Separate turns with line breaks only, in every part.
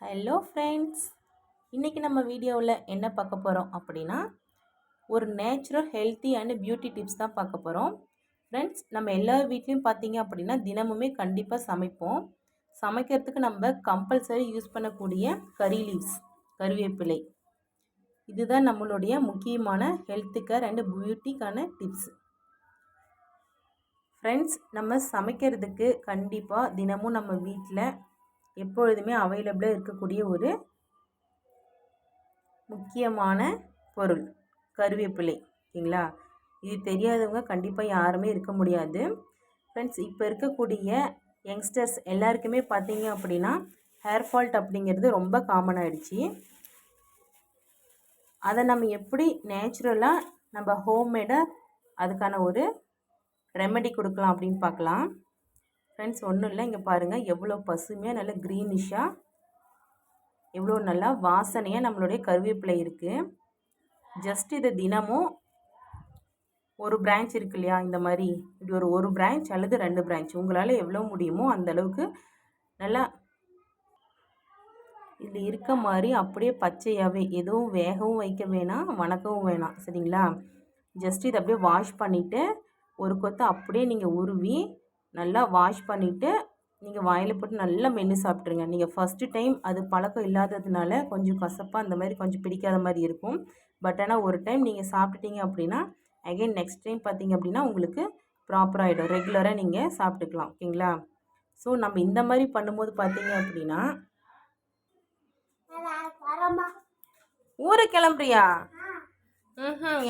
Hello friends, இன்றைக்கி நம்ம வீடியோவில் என்ன பார்க்க போகிறோம் அப்படின்னா ஒரு natural healthy and beauty tips தான் பார்க்க போகிறோம். ஃப்ரெண்ட்ஸ், நம்ம எல்லா வீட்லேயும் பார்த்தீங்க அப்படின்னா தினமுமே கண்டிப்பாக சமைப்போம். சமைக்கிறதுக்கு நம்ம கம்பல்சரி யூஸ் பண்ணக்கூடிய கறி லீவ்ஸ், கருவேப்பிலை, இதுதான் நம்மளுடைய முக்கியமான ஹெல்த் கேர் அண்ட் பியூட்டிக்கான டிப்ஸ். ஃப்ரெண்ட்ஸ், நம்ம சமைக்கிறதுக்கு கண்டிப்பாக தினமும் நம்ம வீட்டில் எப்பொழுதுமே அவைலபிளாக இருக்கக்கூடிய ஒரு முக்கியமான பொருள் கருவேப்பிலை. ஓகேங்களா? இது தெரியாதவங்க கண்டிப்பாக யாருமே இருக்க முடியாது. ஃப்ரெண்ட்ஸ், இப்போ இருக்கக்கூடிய யங்ஸ்டர்ஸ் எல்லாருக்குமே பார்த்தீங்க அப்படின்னா ஹேர் ஃபால்ட் அப்படிங்கிறது ரொம்ப காமன் ஆகிடுச்சு. அதை நம்ம எப்படி நேச்சுரலாக நம்ம ஹோம்மேடாக அதுக்கான ஒரு ரெமெடி கொடுக்கலாம் அப்படின்னு பார்க்கலாம். ஃப்ரெண்ட்ஸ், ஒன்றும் இல்லை, இங்கே பாருங்கள் எவ்வளோ பசுமையாக நல்ல க்ரீனிஷாக எவ்வளோ நல்லா வாசனையாக நம்மளுடைய கருவேப்பிலை இருக்குது. ஜஸ்ட் இதை தினமும் ஒரு பிரான்ச் இருக்கு இல்லையா, இந்த மாதிரி இப்படி ஒரு பிரான்ச் அல்லது 2 பிரான்ச் உங்களால் எவ்வளோ முடியுமோ அந்தளவுக்கு நல்லா இதில் இருக்க மாதிரி அப்படியே பச்சையாகவே, எதுவும் வேகவும் வைக்க வேணாம், வணக்கவும் வேணாம். சரிங்களா? ஜஸ்ட் இதை அப்படியே வாஷ் பண்ணிவிட்டு ஒரு கொத்து அப்படியே நீங்கள் உருவி நல்லா வாஷ் பண்ணிவிட்டு நீங்கள் வாயில் போட்டு நல்லா மென்று சாப்பிட்ருங்க. நீங்கள் ஃபஸ்ட்டு டைம் அது பழக்கம் இல்லாததுனால கொஞ்சம் கசப்பாக அந்த மாதிரி கொஞ்சம் பிடிக்காத மாதிரி இருக்கும். பட் ஆனால் ஒரு டைம் நீங்கள் சாப்பிட்டுட்டீங்க அப்படின்னா அகைன் நெக்ஸ்ட் டைம் பார்த்தீங்க அப்படின்னா உங்களுக்கு ப்ராப்பராகிடும். ரெகுலராக நீங்கள் சாப்பிட்டுக்கலாம். ஓகேங்களா? ஸோ நம்ம இந்த மாதிரி பண்ணும்போது பார்த்தீங்க அப்படின்னா ஊருக்கு கிளம்புறியா?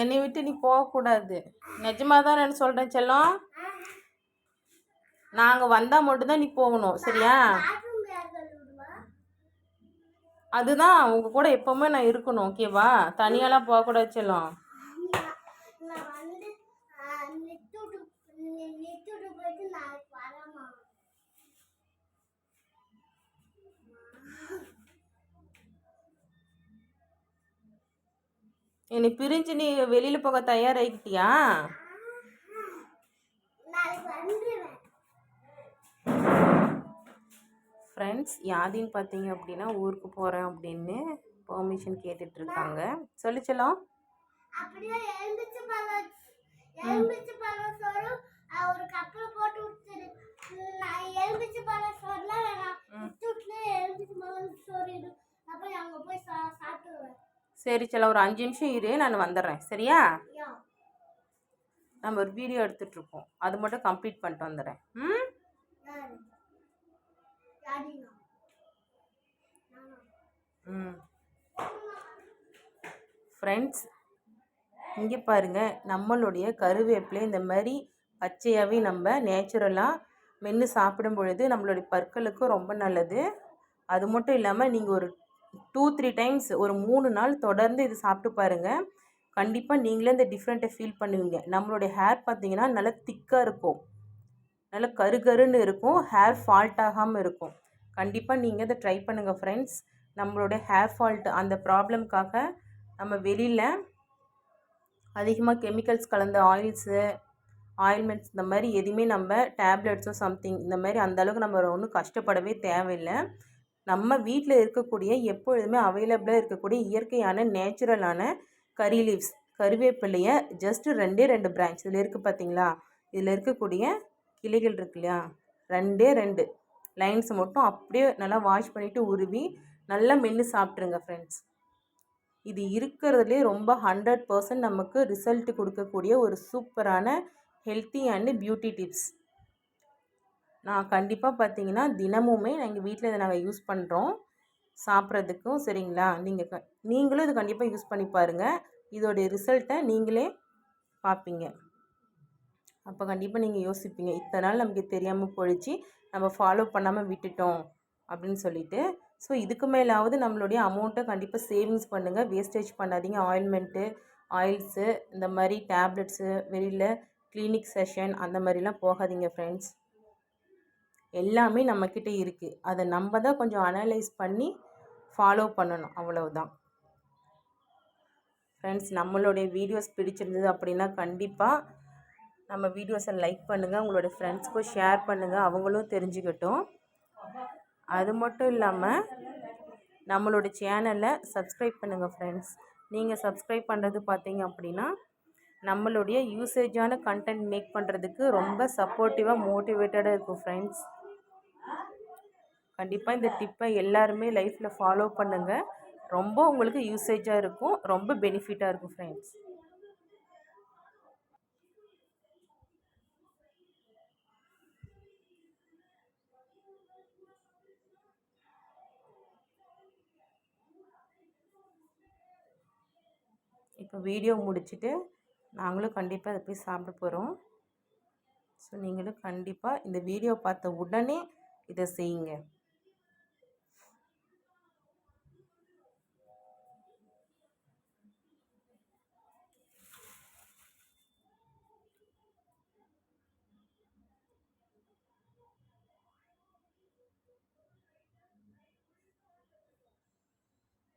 என்னை விட்டு நீ போகக்கூடாது. நிஜமாக தான் நான் சொல்கிறேன் செல்லம். நாங்கள் வந்தால் மட்டும்தான் நீ போகணும். சரியா? அதுதான் உங்கள் கூட எப்போவுமே நான் இருக்கணும். ஓகேவா? தனியாலாம் போகக்கூடாது செல்லம். என்னை பிரிஞ்சு நீ வெளியில் போக தயாராகிக்கிட்டியா? ஃப்ரெண்ட்ஸ், யாதின்னு பார்த்தீங்க அப்படின்னா ஊருக்கு போகிறேன் அப்படின்னு பெர்மிஷன் கேட்டுட்ருக்காங்க. சொல்லிச்சலாம். சரி செல்லம், ஒரு 5 நிமிஷம் இரு, நான் வந்துடுறேன். சரியா? நம்ம ஒரு வீடியோ எடுத்துகிட்ருக்கோம், அது மட்டும் கம்ப்ளீட் பண்ணிட்டு வந்துடுறேன். ஃப்ரெண்ட்ஸ், இங்கே பாருங்கள், நம்மளுடைய கருவேப்பிலை இந்த மாதிரி பச்சையாகவே நம்ம நேச்சுரலாக மென்று சாப்பிடும் பொழுது நம்மளுடைய பற்களுக்கும் ரொம்ப நல்லது. அது மட்டும் இல்லாமல் நீங்கள் ஒரு 2-3 டைம்ஸ் ஒரு 3 நாள் தொடர்ந்து இது சாப்பிட்டு பாருங்கள். கண்டிப்பாக நீங்களே இந்த டிஃப்ரெண்ட்டை ஃபீல் பண்ணுவீங்க. நம்மளுடைய ஹேர் பார்த்தீங்கன்னா நல்லா திக்காக இருக்கும், நல்லா கருன்னு இருக்கும், ஹேர் ஃபால்ட் ஆகாமல் இருக்கும். கண்டிப்பாக நீங்கள் இதை ட்ரை பண்ணுங்கள் ஃப்ரெண்ட்ஸ். நம்மளுடைய ஹேர் ஃபால்ட் அந்த ப்ராப்ளம்காக நம்ம வெளியில் அதிகமாக கெமிக்கல்ஸ் கலந்த ஆயில்மெண்ட்ஸ் இந்த மாதிரி எதுவுமே நம்ம டேப்லெட்ஸோ சம்திங் இந்த மாதிரி அந்தளவுக்கு நம்ம ஒன்றும் கஷ்டப்படவே தேவையில்லை. நம்ம வீட்டில் இருக்கக்கூடிய எப்பொழுதுமே அவைலபிளாக இருக்கக்கூடிய இயற்கையான நேச்சுரலான கறி லீவ்ஸ், கருவேப்பிலையை ஜஸ்ட் 2 பிரான்ச் இதில் இருக்குது பார்த்தீங்களா, இதில் இருக்கக்கூடிய கிளைகள் இருக்கு இல்லையா, 2 லைன்ஸ் மட்டும் அப்படியே நல்லா வாஷ் பண்ணிவிட்டு உருவி நல்லா மென்று சாப்பிட்ருங்க ஃப்ரெண்ட்ஸ். இது இருக்கிறதுலே ரொம்ப 100% நமக்கு ரிசல்ட் கொடுக்கக்கூடிய ஒரு சூப்பரான ஹெல்த்தி அண்டு பியூட்டி டிப்ஸ். நான் கண்டிப்பாக பார்த்தீங்கன்னா தினமுமே எங்கள் வீட்டில் இதை நாங்கள் யூஸ் பண்ணுறோம் சாப்பிட்றதுக்கும். சரிங்களா? நீங்களும் இது கண்டிப்பாக யூஸ் பண்ணி பாருங்கள். இதோடைய ரிசல்ட்டை நீங்களே பார்ப்பீங்க. அப்போ கண்டிப்பாக நீங்கள் யோசிப்பீங்க, இத்தனை நாள் நமக்கு தெரியாமல் போயிடுச்சு, நம்ம ஃபாலோ பண்ணாமல் விட்டுட்டோம் அப்படின்னு சொல்லிட்டு. ஸோ இதுக்கு மேலாவது நம்மளுடைய அமௌண்ட்டை கண்டிப்பாக சேவிங்ஸ் பண்ணுங்கள், வேஸ்டேஜ் பண்ணாதீங்க. ஆயில்ஸு இந்த மாதிரி டேப்லெட்ஸு, வெளியில் கிளினிக் செஷன் அந்த மாதிரிலாம் போகாதீங்க ஃப்ரெண்ட்ஸ். எல்லாமே நம்மக்கிட்ட இருக்குது, அதை நம்ம தான் கொஞ்சம் அனலைஸ் பண்ணி ஃபாலோ பண்ணணும், அவ்வளவுதான் ஃப்ரெண்ட்ஸ். நம்மளுடைய வீடியோஸ் பிடிச்சிருந்தது அப்படின்னா கண்டிப்பாக நம்ம வீடியோஸை லைக் பண்ணுங்கள், உங்களோட ஃப்ரெண்ட்ஸ்க்கும் ஷேர் பண்ணுங்கள், அவங்களும் தெரிஞ்சுக்கட்டும். அது மட்டும் இல்லாமல் நம்மளோட சேனலை சப்ஸ்கிரைப் பண்ணுங்கள் ஃப்ரெண்ட்ஸ். நீங்கள் சப்ஸ்கிரைப் பண்ணுறது பார்த்தீங்க அப்படின்னா நம்மளுடைய யூசேஜான கண்டென்ட் மேக் பண்ணுறதுக்கு ரொம்ப சப்போர்ட்டிவாக மோட்டிவேட்டடாக இருக்கும் ஃப்ரெண்ட்ஸ். கண்டிப்பாக இந்த டிப்பை எல்லாருமே லைஃப்பில் ஃபாலோ பண்ணுங்கள். ரொம்ப உங்களுக்கு யூசேஜாக இருக்கும், ரொம்ப பெனிஃபிட்டாக இருக்கும் ஃப்ரெண்ட்ஸ். இப்போ வீடியோ முடிச்சுட்டு நாங்களும் கண்டிப்பாக அதை போய் சாப்பிட போகிறோம். ஸோ நீங்களும் கண்டிப்பாக இந்த வீடியோ பார்த்த உடனே இதை செய்யுங்க.